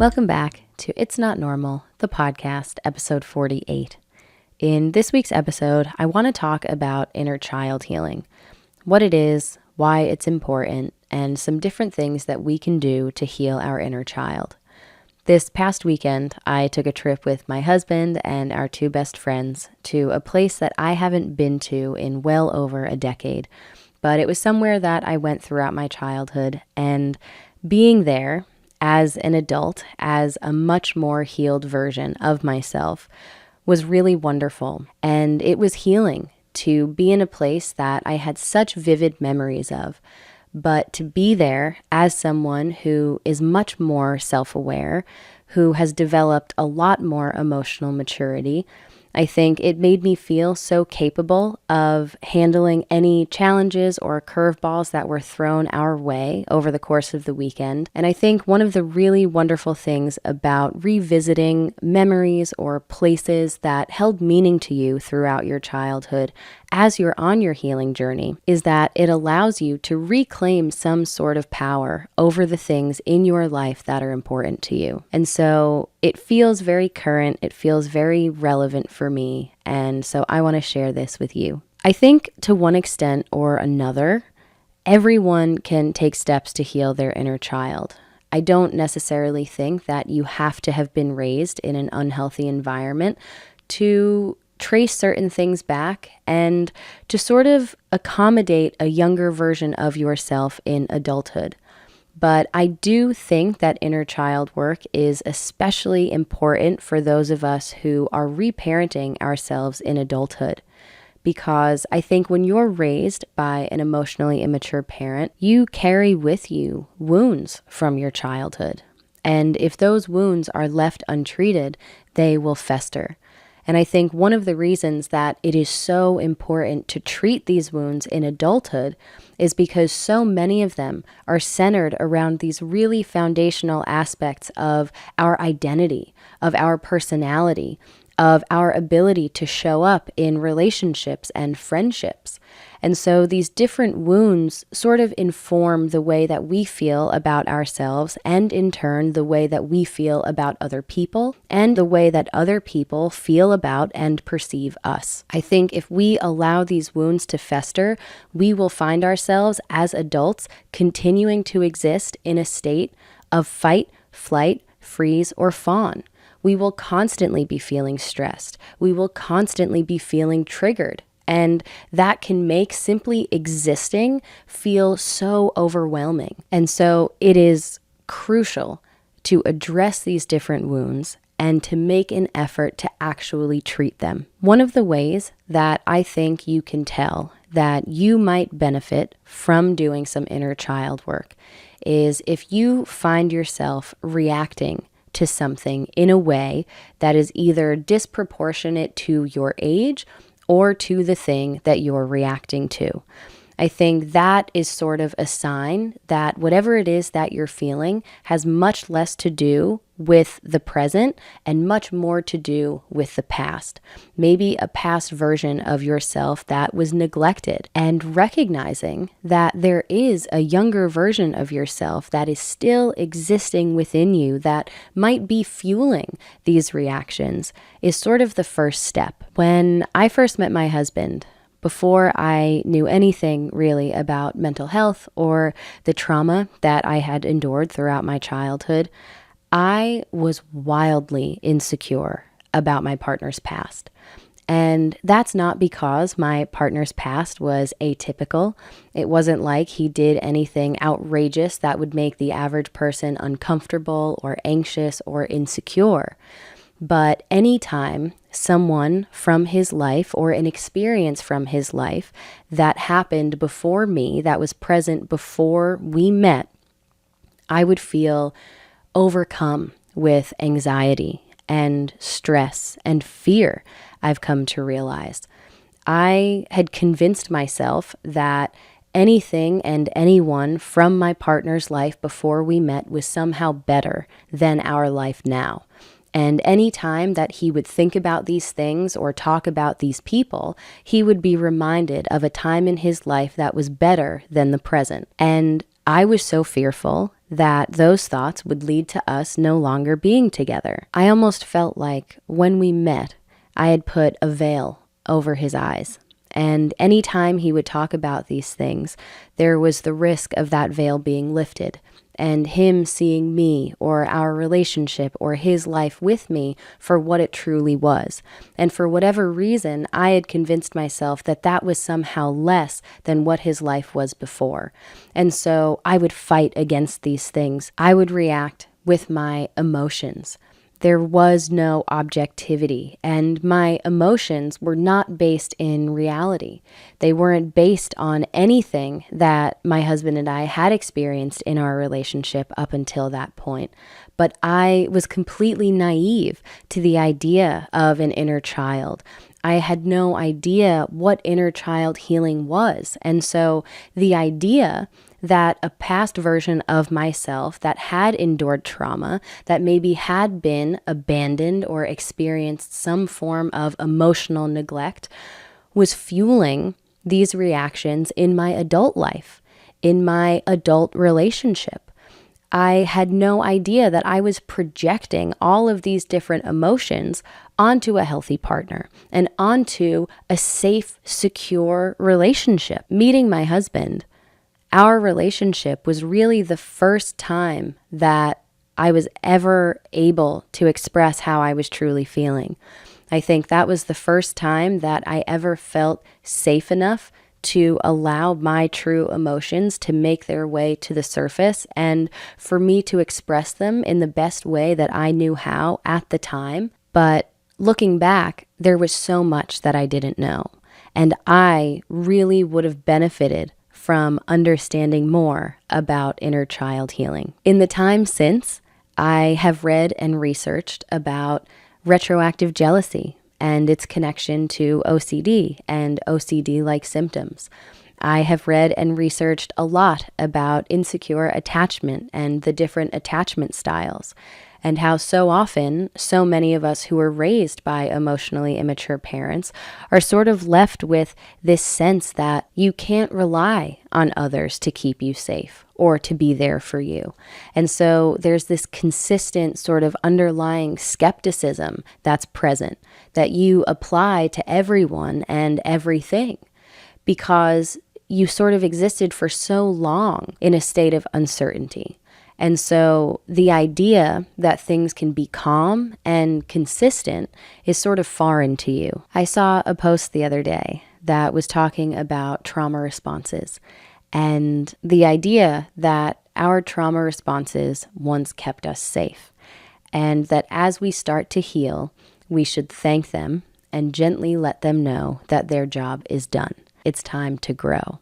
Welcome back to It's Not Normal, the podcast, episode 48. In this week's episode, I want to talk about inner child healing, what it is, why it's important, and some different things that we can do to heal our inner child. This past weekend, I took a trip with my husband and our two best friends to a place that I haven't been to in well over a decade, but it was somewhere that I went throughout my childhood, and being there as an adult, as a much more healed version of myself, was really wonderful. And it was healing to be in a place that I had such vivid memories of, but to be there as someone who is much more self-aware, who has developed a lot more emotional maturity. I think it made me feel so capable of handling any challenges or curveballs that were thrown our way over the course of the weekend. And I think one of the really wonderful things about revisiting memories or places that held meaning to you throughout your childhood as you're on your healing journey is that it allows you to reclaim some sort of power over the things in your life that are important to you. And so it feels very current, it feels very relevant for me, and so I want to share this with you. I think to one extent or another, everyone can take steps to heal their inner child. I don't necessarily think that you have to have been raised in an unhealthy environment to trace certain things back and to sort of accommodate a younger version of yourself in adulthood. But I do think that inner child work is especially important for those of us who are reparenting ourselves in adulthood. Because I think when you're raised by an emotionally immature parent, you carry with you wounds from your childhood. And if those wounds are left untreated, they will fester. And I think one of the reasons that it is so important to treat these wounds in adulthood is because so many of them are centered around these really foundational aspects of our identity, of our personality, of our ability to show up in relationships and friendships. And so these different wounds sort of inform the way that we feel about ourselves, and in turn, the way that we feel about other people, and the way that other people feel about and perceive us. I think if we allow these wounds to fester, we will find ourselves as adults continuing to exist in a state of fight, flight, freeze, or fawn. We will constantly be feeling stressed. We will constantly be feeling triggered. And that can make simply existing feel so overwhelming. And so it is crucial to address these different wounds and to make an effort to actually treat them. One of the ways that I think you can tell that you might benefit from doing some inner child work is if you find yourself reacting to something in a way that is either disproportionate to your age or to the thing that you're reacting to. I think that is sort of a sign that whatever it is that you're feeling has much less to do with the present and much more to do with the past. Maybe a past version of yourself that was neglected, and recognizing that there is a younger version of yourself that is still existing within you that might be fueling these reactions is sort of the first step. When I first met my husband, before I knew anything really about mental health or the trauma that I had endured throughout my childhood, I was wildly insecure about my partner's past. And that's not because my partner's past was atypical. It wasn't like he did anything outrageous that would make the average person uncomfortable or anxious or insecure. But anytime someone from his life or an experience from his life that happened before me, that was present before we met, I would feel overcome with anxiety and stress and fear, I've come to realize. I had convinced myself that anything and anyone from my partner's life before we met was somehow better than our life now. And any time that he would think about these things or talk about these people, he would be reminded of a time in his life that was better than the present. And I was so fearful that those thoughts would lead to us no longer being together. I almost felt like when we met, I had put a veil over his eyes. And anytime he would talk about these things, there was the risk of that veil being lifted and him seeing me or our relationship or his life with me for what it truly was. And for whatever reason, I had convinced myself that that was somehow less than what his life was before. And so I would fight against these things. I would react with my emotions. There was no objectivity, and my emotions were not based in reality. They weren't based on anything that my husband and I had experienced in our relationship up until that point. But I was completely naive to the idea of an inner child. I had no idea what inner child healing was. And so the idea that a past version of myself that had endured trauma, that maybe had been abandoned or experienced some form of emotional neglect, was fueling these reactions in my adult life, in my adult relationship. I had no idea that I was projecting all of these different emotions onto a healthy partner and onto a safe, secure relationship. Meeting my husband, our relationship was really the first time that I was ever able to express how I was truly feeling. I think that was the first time that I ever felt safe enough to allow my true emotions to make their way to the surface and for me to express them in the best way that I knew how at the time. But looking back, there was so much that I didn't know, and I really would have benefited from understanding more about inner child healing. In the time since, I have read and researched about retroactive jealousy and its connection to OCD and OCD-like symptoms. I have read and researched a lot about insecure attachment and the different attachment styles, and how so often, so many of us who were raised by emotionally immature parents are sort of left with this sense that you can't rely on others to keep you safe or to be there for you. And so there's this consistent sort of underlying skepticism that's present that you apply to everyone and everything because you sort of existed for so long in a state of uncertainty. And so the idea that things can be calm and consistent is sort of foreign to you. I saw a post the other day that was talking about trauma responses and the idea that our trauma responses once kept us safe, and that as we start to heal, we should thank them and gently let them know that their job is done. It's time to grow.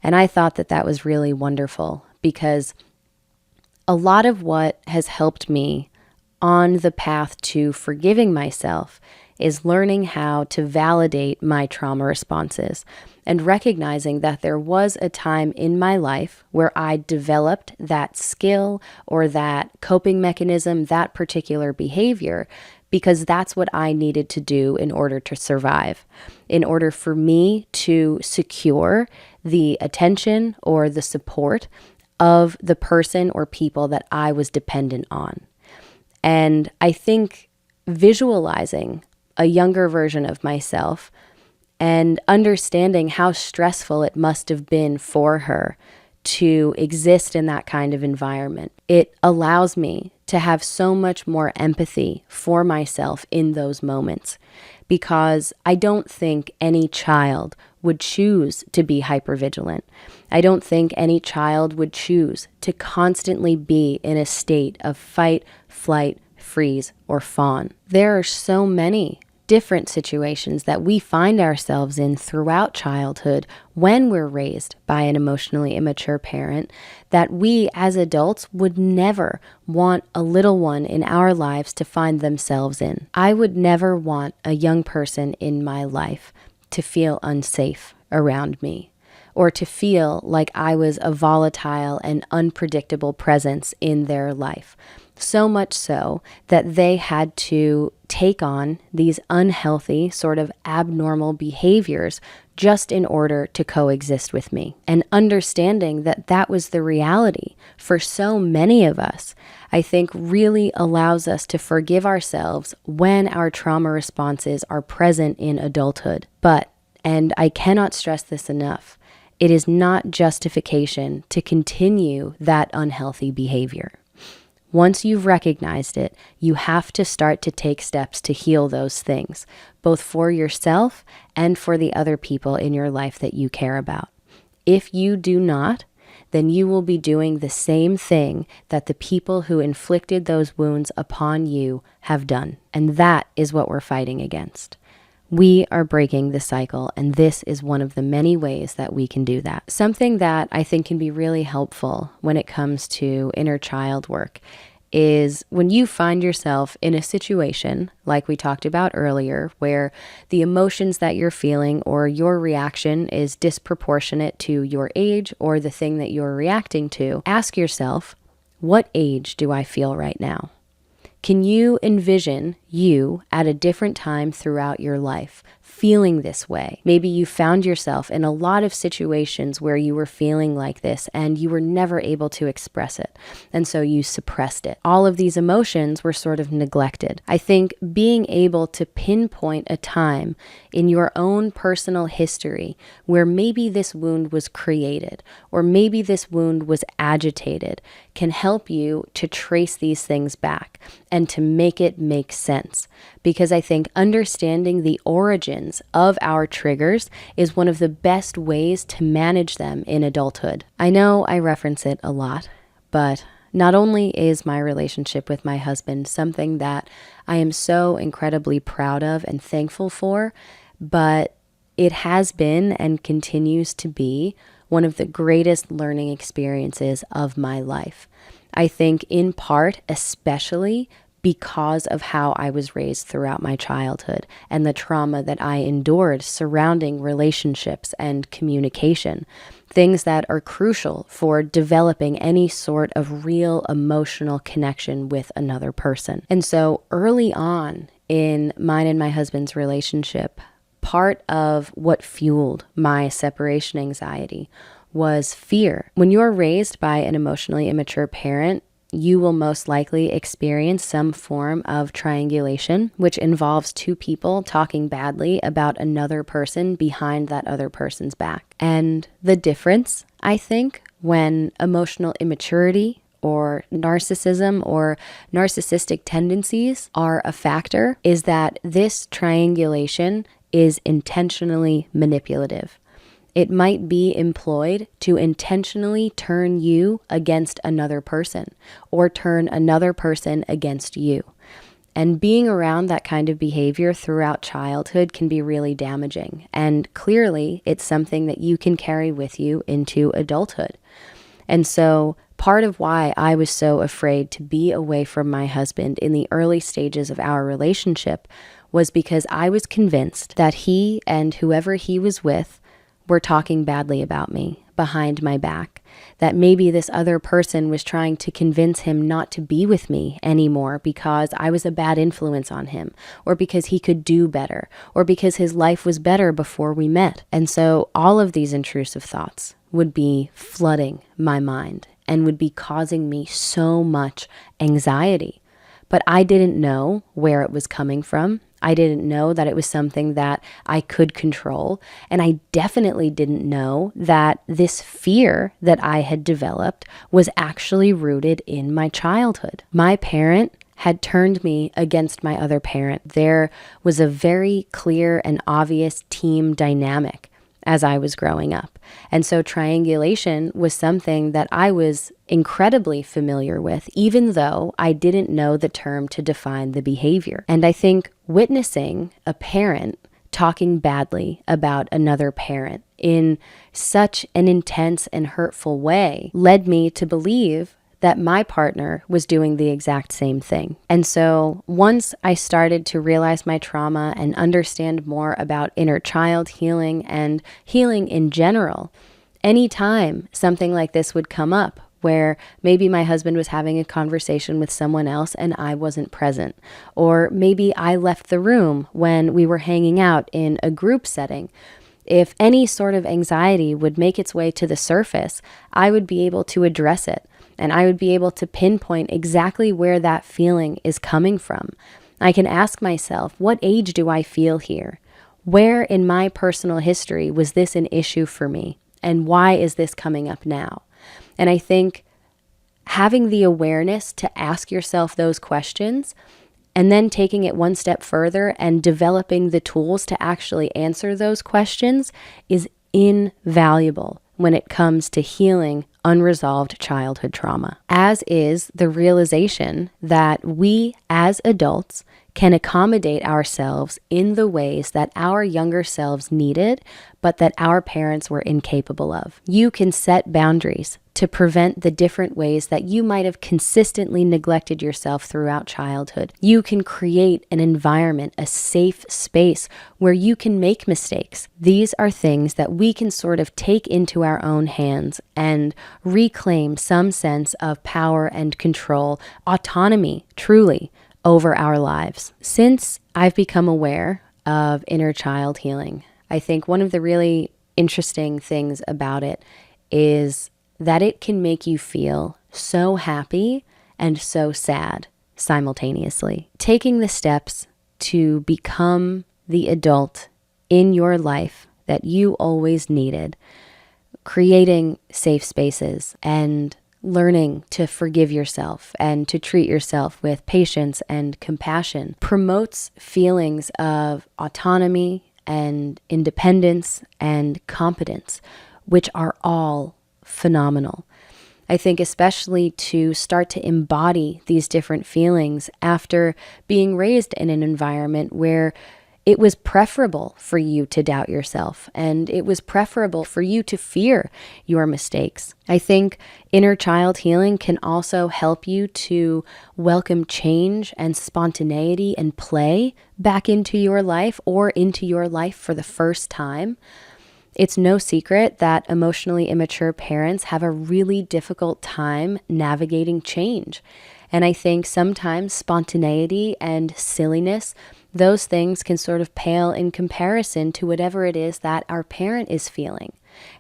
And I thought that that was really wonderful because a lot of what has helped me on the path to forgiving myself is learning how to validate my trauma responses and recognizing that there was a time in my life where I developed that skill or that coping mechanism, that particular behavior, because that's what I needed to do in order to survive, in order for me to secure the attention or the support of the person or people that I was dependent on. And I think visualizing a younger version of myself and understanding how stressful it must have been for her to exist in that kind of environment, it allows me to have so much more empathy for myself in those moments, because I don't think any child would choose to be hypervigilant. I don't think any child would choose to constantly be in a state of fight, flight, freeze, or fawn. There are so many different situations that we find ourselves in throughout childhood when we're raised by an emotionally immature parent that we as adults would never want a little one in our lives to find themselves in. I would never want a young person in my life to feel unsafe around me, or to feel like I was a volatile and unpredictable presence in their life. So much so that they had to take on these unhealthy, sort of abnormal behaviors just in order to coexist with me. And understanding that that was the reality for so many of us, I think really allows us to forgive ourselves when our trauma responses are present in adulthood. But, and I cannot stress this enough, it is not justification to continue that unhealthy behavior. Once you've recognized it, you have to start to take steps to heal those things, both for yourself and for the other people in your life that you care about. If you do not, then you will be doing the same thing that the people who inflicted those wounds upon you have done. And that is what we're fighting against. We are breaking the cycle, and this is one of the many ways that we can do that. Something that I think can be really helpful when it comes to inner child work is when you find yourself in a situation, like we talked about earlier, where the emotions that you're feeling or your reaction is disproportionate to your age or the thing that you're reacting to, ask yourself, what age do I feel right now? Can you envision you at a different time throughout your life feeling this way? Maybe you found yourself in a lot of situations where you were feeling like this and you were never able to express it. And so you suppressed it. All of these emotions were sort of neglected. I think being able to pinpoint a time in your own personal history where maybe this wound was created or maybe this wound was agitated can help you to trace these things back and to make it make sense. Because I think understanding the origins of our triggers is one of the best ways to manage them in adulthood. I know I reference it a lot, but not only is my relationship with my husband something that I am so incredibly proud of and thankful for, but it has been and continues to be one of the greatest learning experiences of my life. I think in part, especially because of how I was raised throughout my childhood and the trauma that I endured surrounding relationships and communication, things that are crucial for developing any sort of real emotional connection with another person. And so early on in mine and my husband's relationship, part of what fueled my separation anxiety was fear. When you're raised by an emotionally immature parent, you will most likely experience some form of triangulation, which involves two people talking badly about another person behind that other person's back. And the difference, I think, when emotional immaturity or narcissism or narcissistic tendencies are a factor is that this triangulation is intentionally manipulative. It might be employed to intentionally turn you against another person or turn another person against you. And being around that kind of behavior throughout childhood can be really damaging. And clearly, it's something that you can carry with you into adulthood. And so part of why I was so afraid to be away from my husband in the early stages of our relationship was because I was convinced that he and whoever he was with were talking badly about me behind my back, that maybe this other person was trying to convince him not to be with me anymore because I was a bad influence on him, or because he could do better, or because his life was better before we met. And so all of these intrusive thoughts would be flooding my mind and would be causing me so much anxiety. But I didn't know where it was coming from. I didn't know that it was something that I could control. And I definitely didn't know that this fear that I had developed was actually rooted in my childhood. My parent had turned me against my other parent. There was a very clear and obvious team dynamic as I was growing up. And so triangulation was something that I was incredibly familiar with, even though I didn't know the term to define the behavior. And I think witnessing a parent talking badly about another parent in such an intense and hurtful way led me to believe that my partner was doing the exact same thing. And so once I started to realize my trauma and understand more about inner child healing and healing in general, anytime something like this would come up, where maybe my husband was having a conversation with someone else and I wasn't present. Or maybe I left the room when we were hanging out in a group setting. If any sort of anxiety would make its way to the surface, I would be able to address it, and I would be able to pinpoint exactly where that feeling is coming from. I can ask myself, what age do I feel here? Where in my personal history was this an issue for me? And why is this coming up now? And I think having the awareness to ask yourself those questions and then taking it one step further and developing the tools to actually answer those questions is invaluable when it comes to healing unresolved childhood trauma, as is the realization that we as adults can accommodate ourselves in the ways that our younger selves needed, but that our parents were incapable of. You can set boundaries to prevent the different ways that you might have consistently neglected yourself throughout childhood. You can create an environment, a safe space where you can make mistakes. These are things that we can sort of take into our own hands and reclaim some sense of power and control, autonomy, truly, over our lives. Since I've become aware of inner child healing, I think one of the really interesting things about it is that it can make you feel so happy and so sad simultaneously. Taking the steps to become the adult in your life that you always needed, creating safe spaces and learning to forgive yourself and to treat yourself with patience and compassion promotes feelings of autonomy and independence and competence, which are all phenomenal. I think especially to start to embody these different feelings after being raised in an environment where it was preferable for you to doubt yourself, and it was preferable for you to fear your mistakes. I think inner child healing can also help you to welcome change and spontaneity and play back into your life or into your life for the first time. It's no secret that emotionally immature parents have a really difficult time navigating change. And I think sometimes spontaneity and silliness, those things can sort of pale in comparison to whatever it is that our parent is feeling.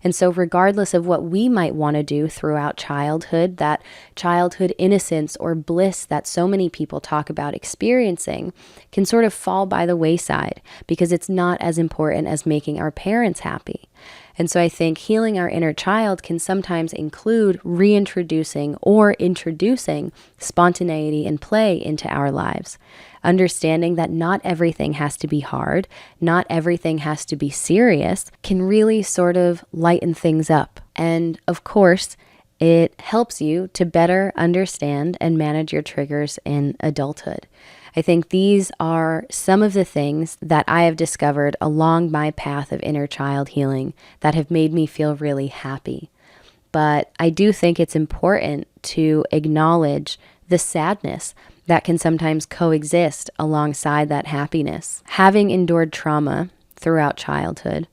And so regardless of what we might want to do throughout childhood, that childhood innocence or bliss that so many people talk about experiencing can sort of fall by the wayside because it's not as important as making our parents happy. And so I think healing our inner child can sometimes include reintroducing or introducing spontaneity and play into our lives. Understanding that not everything has to be hard, not everything has to be serious, can really sort of lighten things up. And of course, it helps you to better understand and manage your triggers in adulthood. I think these are some of the things that I have discovered along my path of inner child healing that have made me feel really happy. But I do think it's important to acknowledge the sadness that can sometimes coexist alongside that happiness. Having endured trauma throughout childhood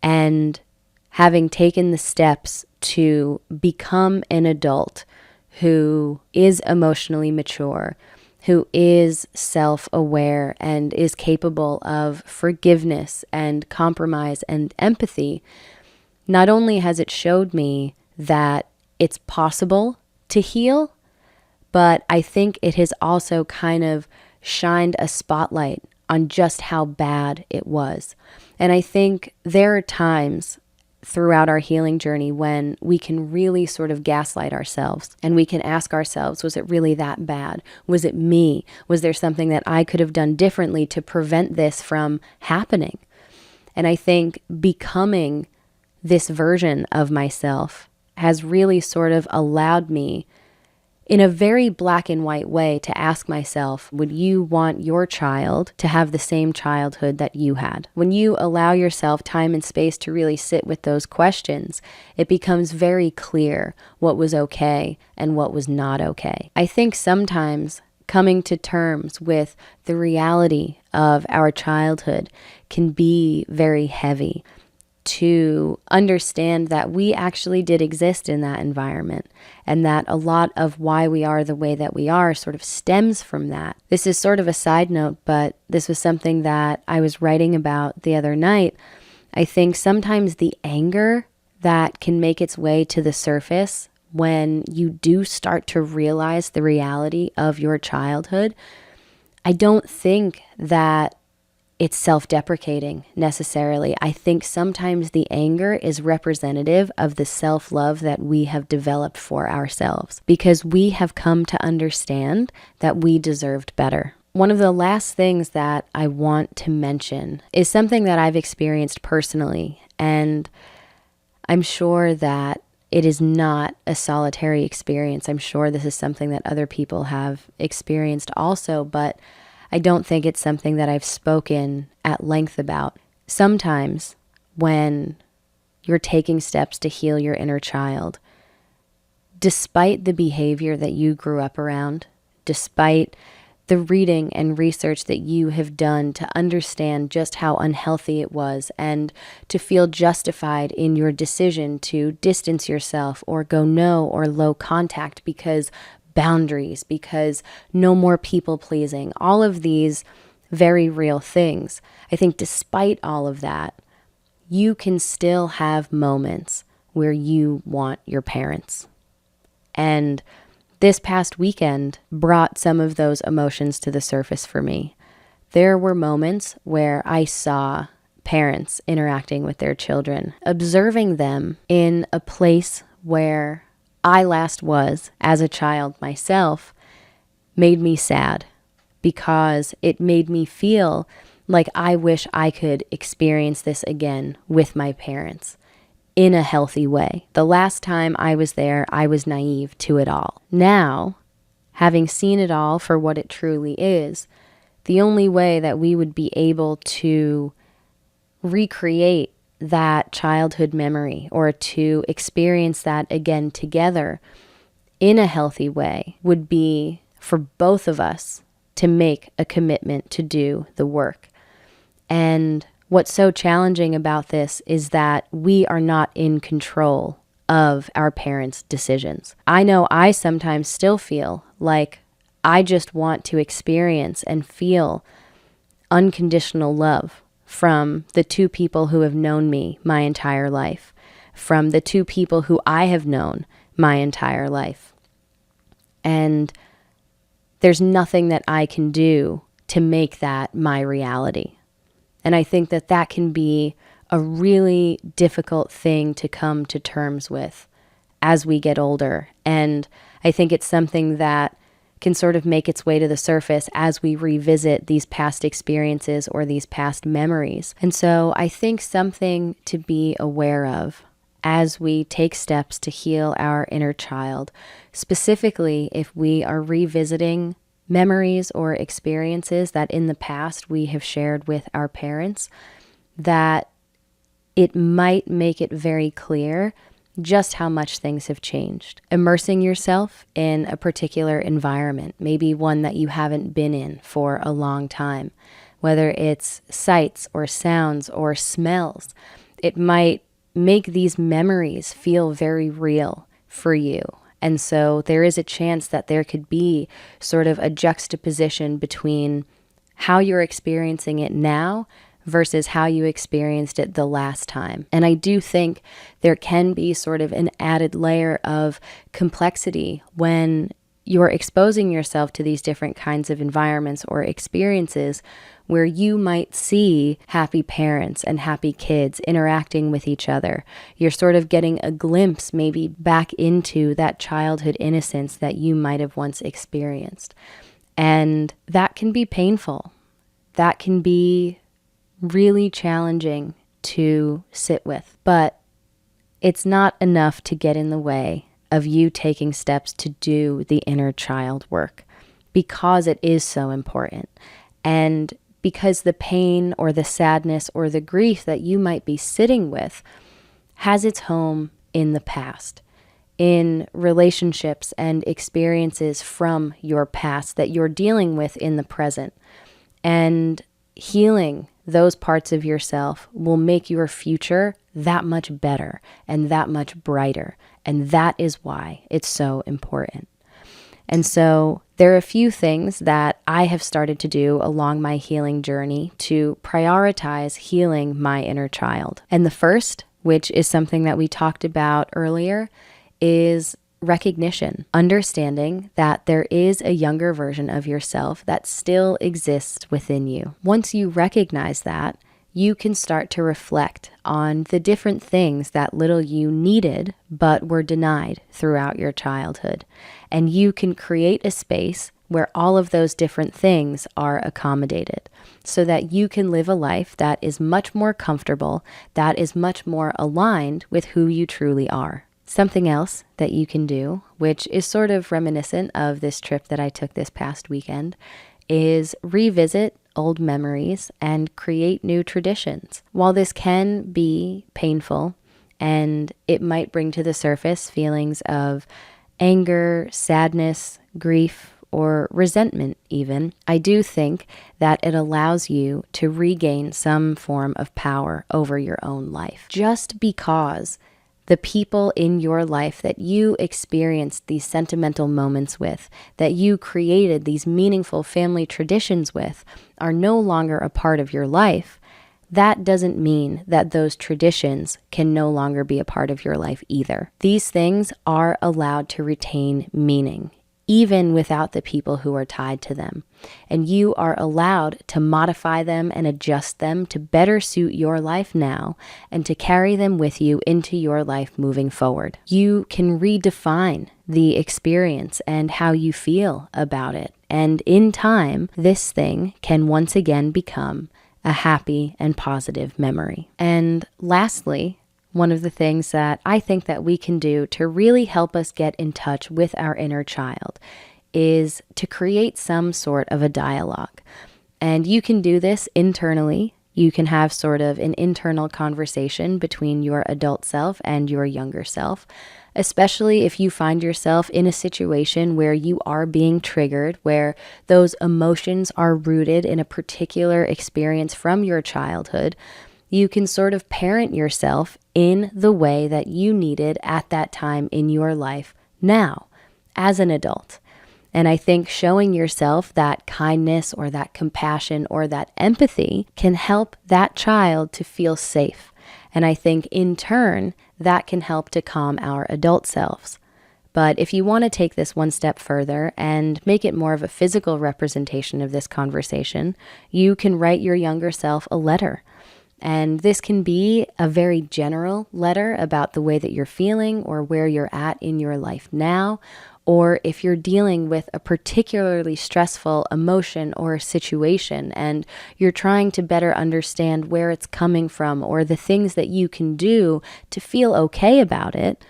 and having taken the steps to become an adult who is emotionally mature, who is self-aware and is capable of forgiveness and compromise and empathy, not only has it showed me that it's possible to heal, but I think it has also kind of shined a spotlight on just how bad it was. And I think there are times throughout our healing journey when we can really sort of gaslight ourselves and we can ask ourselves, was it really that bad? Was it me? Was there something that I could have done differently to prevent this from happening? And I think becoming this version of myself has really sort of allowed me in a very black and white way to ask myself, would you want your child to have the same childhood that you had? When you allow yourself time and space to really sit with those questions, it becomes very clear what was okay and what was not okay. I think sometimes coming to terms with the reality of our childhood can be very heavy. to understand that we actually did exist in that environment and that a lot of why we are the way that we are sort of stems from that. This is sort of a side note, but this was something that I was writing about the other night. I think sometimes the anger that can make its way to the surface when you do start to realize the reality of your childhood, I don't think that it's self-deprecating necessarily. I think sometimes the anger is representative of the self-love that we have developed for ourselves because we have come to understand that we deserved better. One of the last things that I want to mention is something that I've experienced personally, and I'm sure that it is not a solitary experience. I'm sure this is something that other people have experienced also, but I don't think it's something that I've spoken at length about. Sometimes when you're taking steps to heal your inner child, despite the behavior that you grew up around, despite the reading and research that you have done to understand just how unhealthy it was and to feel justified in your decision to distance yourself or go no or low contact because boundaries, because no more people pleasing, all of these very real things. I think despite all of that, you can still have moments where you want your parents. And this past weekend brought some of those emotions to the surface for me. There were moments where I saw parents interacting with their children, observing them in a place where I last was as a child myself, made me sad because it made me feel like I wish I could experience this again with my parents in a healthy way. The last time I was there, I was naive to it all. Now, having seen it all for what it truly is, the only way that we would be able to recreate that childhood memory or to experience that again together in a healthy way would be for both of us to make a commitment to do the work. And what's so challenging about this is that we are not in control of our parents' decisions. I know I sometimes still feel like I just want to experience and feel unconditional love from the two people who have known me my entire life, from the two people who I have known my entire life. And there's nothing that I can do to make that my reality. And I think that that can be a really difficult thing to come to terms with as we get older. And I think it's something that can sort of make its way to the surface as we revisit these past experiences or these past memories. And so I think something to be aware of as we take steps to heal our inner child, specifically if we are revisiting memories or experiences that in the past we have shared with our parents, that it might make it very clear just how much things have changed. Immersing yourself in a particular environment, maybe one that you haven't been in for a long time, whether it's sights or sounds or smells, it might make these memories feel very real for you. And so there is a chance that there could be sort of a juxtaposition between how you're experiencing it now versus how you experienced it the last time. And I do think there can be sort of an added layer of complexity when you're exposing yourself to these different kinds of environments or experiences where you might see happy parents and happy kids interacting with each other. You're sort of getting a glimpse maybe back into that childhood innocence that you might have once experienced. And that can be painful. That can be really challenging to sit with. But it's not enough to get in the way of you taking steps to do the inner child work, because it is so important. And because the pain or the sadness or the grief that you might be sitting with has its home in the past, in relationships and experiences from your past that you're dealing with in the present. And healing those parts of yourself will make your future that much better and that much brighter. And that is why it's so important. And so there are a few things that I have started to do along my healing journey to prioritize healing my inner child. And the first, which is something that we talked about earlier, is recognition, understanding that there is a younger version of yourself that still exists within you. Once you recognize that, you can start to reflect on the different things that little you needed but were denied throughout your childhood. And you can create a space where all of those different things are accommodated so that you can live a life that is much more comfortable, that is much more aligned with who you truly are. Something else that you can do, which is sort of reminiscent of this trip that I took this past weekend, is revisit old memories and create new traditions. While this can be painful and it might bring to the surface feelings of anger, sadness, grief, or resentment even, I do think that it allows you to regain some form of power over your own life. Just because the people in your life that you experienced these sentimental moments with, that you created these meaningful family traditions with, are no longer a part of your life, that doesn't mean that those traditions can no longer be a part of your life either. These things are allowed to retain meaning, even without the people who are tied to them. And you are allowed to modify them and adjust them to better suit your life now and to carry them with you into your life moving forward. You can redefine the experience and how you feel about it. And in time, this thing can once again become a happy and positive memory. And lastly, one of the things that I think that we can do to really help us get in touch with our inner child is to create some sort of a dialogue. And you can do this internally. You can have sort of an internal conversation between your adult self and your younger self, especially if you find yourself in a situation where you are being triggered, where those emotions are rooted in a particular experience from your childhood. You can sort of parent yourself in the way that you needed at that time in your life now, as an adult. And I think showing yourself that kindness or that compassion or that empathy can help that child to feel safe. And I think in turn, that can help to calm our adult selves. But if you want to take this one step further and make it more of a physical representation of this conversation, you can write your younger self a letter. And this can be a very general letter about the way that you're feeling or where you're at in your life now. Or if you're dealing with a particularly stressful emotion or situation and you're trying to better understand where it's coming from or the things that you can do to feel okay about it,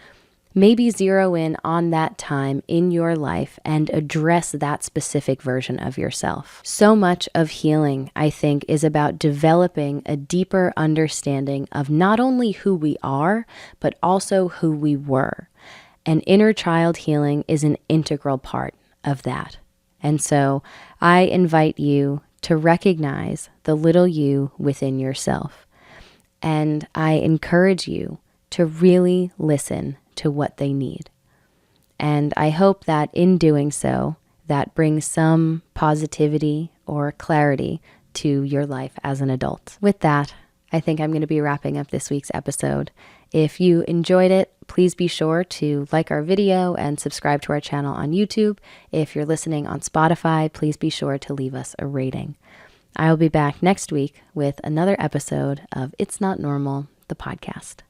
maybe zero in on that time in your life and address that specific version of yourself. So much of healing, I think, is about developing a deeper understanding of not only who we are, but also who we were. And inner child healing is an integral part of that. And so I invite you to recognize the little you within yourself. And I encourage you to really listen to what they need. And I hope that in doing so, that brings some positivity or clarity to your life as an adult. With that, I think I'm going to be wrapping up this week's episode. If you enjoyed it, please be sure to like our video and subscribe to our channel on YouTube. If you're listening on Spotify, please be sure to leave us a rating. I will be back next week with another episode of It's Not Normal, the podcast.